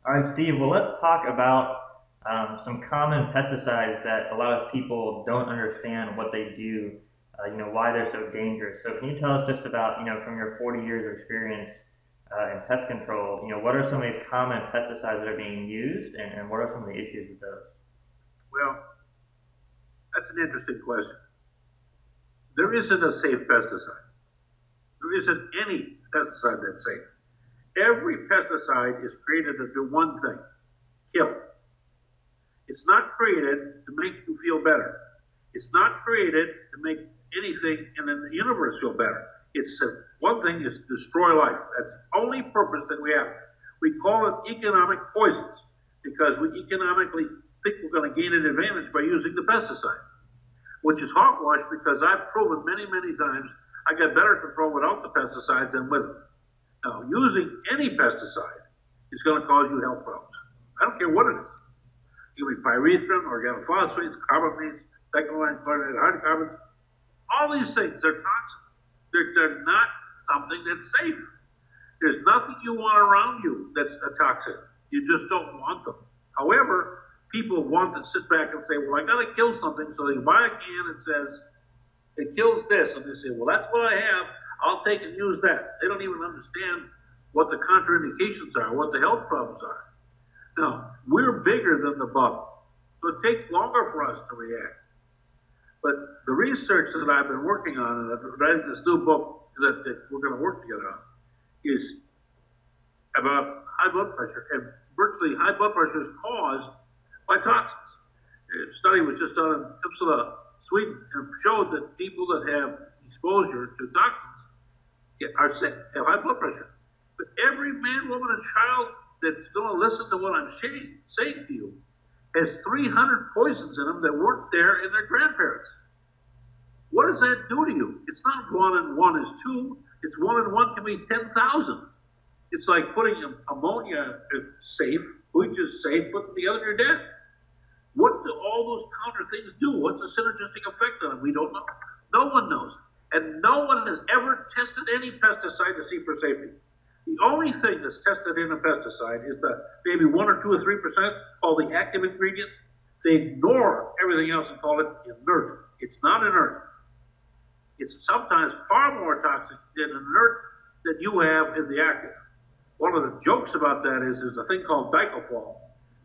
All right, Steve. Well, let's talk about some common pesticides that a lot of people don't understand what they do. Why they're so dangerous. So, can you tell us just about, from your 40 years of experience in pest control, what are some of these common pesticides that are being used, and what are some of the issues with those? Well, that's an interesting question. There isn't a safe pesticide. There isn't any pesticide that's safe. Every pesticide is created to do one thing: kill. It's not created to make you feel better. It's not created to make anything in the universe feel better. It's one thing is destroy life. That's the only purpose that we have. We call it economic poisons because we economically think we're going to gain an advantage by using the pesticide, which is hogwash because I've proven many, many times I get better control without the pesticides than with them. Now, using any pesticide is going to cause you health problems. I don't care what it is. It could be pyrethrin, organophosphates, carbamates, cyclohydrin, chlorinated hydrocarbons. All these things are toxic. They're not something that's safe. There's nothing you want around you that's a toxin. You just don't want them. However, people want to sit back and say, well, I got to kill something, so they buy a can that says it kills this, and they say, well, that's what I have. I'll take and use that. They don't even understand what the contraindications are, what the health problems are. Now, we're bigger than the bug, so it takes longer for us to react. But the research that I've been working on, and I've read this new book that we're going to work together on, is about high blood pressure. And virtually high blood pressure is caused by toxins. A study was just done in Uppsala, Sweden, and showed that people that have exposure to toxins are sick, have high blood pressure. But every man, woman, and child that's going to listen to what I'm saying to you has 300 poisons in them that weren't there in their grandparents. What does that do to you? It's not 1 and 1 is 2. It's 1 and 1 can be 10,000. It's like putting ammonia safe, bleach is safe, but the other you're dead. What do all those counter things do? What's the synergistic effect on them? We don't know. No one knows. And no one has ever tested any pesticide to see for safety. The only thing that's tested in a pesticide is the maybe 1 or 2 or 3% called the active ingredient. They ignore everything else and call it inert. It's not inert. It's sometimes far more toxic than inert that you have in the active. One of the jokes about that is a thing called diclofol.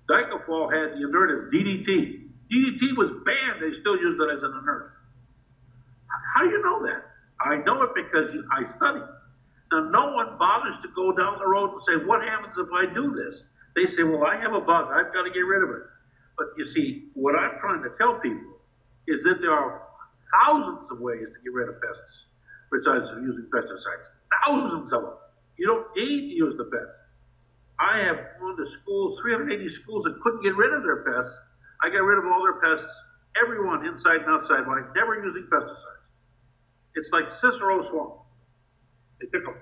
Diclofol had the inert as DDT. DDT was banned. They still used it as an inert. How do you know that? I know it because I study. Now, no one bothers to go down the road and say, what happens if I do this? They say, well, I have a bug. I've got to get rid of it. But you see, what I'm trying to tell people is that there are thousands of ways to get rid of pests besides using pesticides. Thousands of them. You don't need to use the pests. I have gone to schools, 380 schools that couldn't get rid of their pests. I got rid of all their pests, everyone inside and outside, by never using pesticides. It's like Cicero Swamp. They took a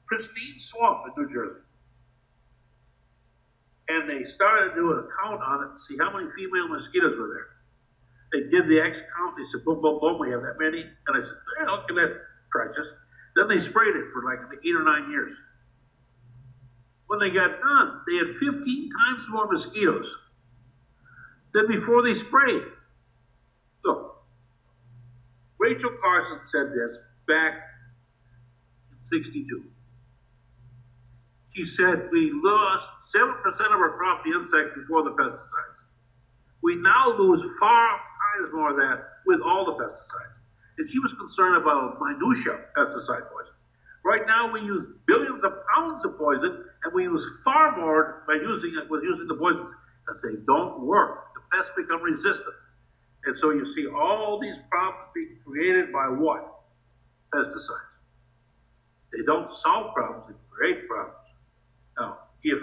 pristine swamp in New Jersey, and they started to do a count on it to see how many female mosquitoes were there. They did the X count. They said, boom, boom, boom, we have that many. And I said, yeah, okay, that practice. Then they sprayed it for like 8 or 9 years. When they got done, they had 15 times more mosquitoes than before they sprayed. Look, Rachel Carson said this back in '62. She said, we lost 7% of our crop to insects before the pesticides. We now lose far times more of that with all the pesticides. And she was concerned about minutia pesticide poison. Right now we use billions of pounds of poison, and we use far more by using the poisons. Because they don't work. The pests become resistant. And so you see all these problems being created by what? Pesticides. They don't solve problems, they create problems. Now, if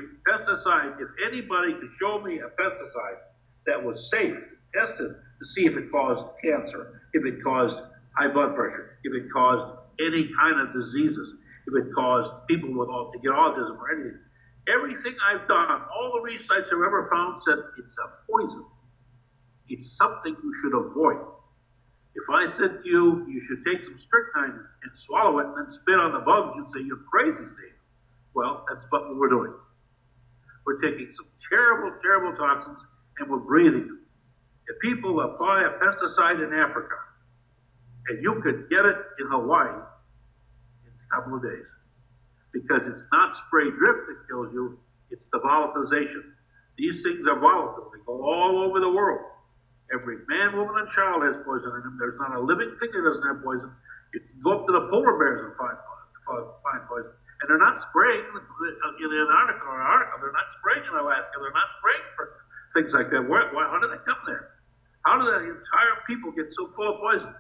anybody could show me a pesticide that was safe, tested to see if it caused cancer, if it caused high blood pressure, if it caused any kind of diseases, if it caused people to get autism or anything. Everything I've done, all the research I've ever found said it's a poison. It's something you should avoid. If I said to you, you should take some strychnine and swallow it and then spit on the bugs, you'd say, you're crazy, Steve. Well, that's what we're doing. We're taking some terrible, terrible toxins and we're breathing them. If people apply a pesticide in Africa, and you could get it in Hawaii in a couple of days, because it's not spray drift that kills you, it's the volatilization. These things are volatile. They go all over the world. Every man, woman, and child has poison in them. There's not a living thing that doesn't have poison. You can go up to the polar bears and find poison. And they're not spraying in Antarctica or Arctica. They're not spraying in Alaska. They're not spraying for things like that. How do they come there? How do the entire people get so full of poison?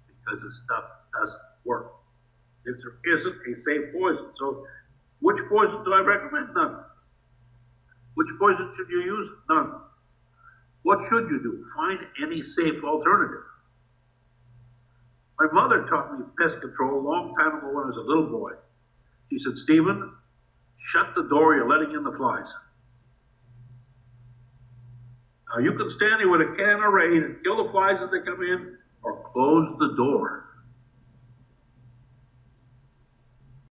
Because this stuff doesn't work. There isn't a safe poison. So which poison do I recommend? None. Which poison should you use? None. What should you do? Find any safe alternative. My mother taught me pest control a long time ago when I was a little boy. She said, Stephen, shut the door, you're letting in the flies. Now you can stand here with a can of rain and kill the flies as they come in, or close the door.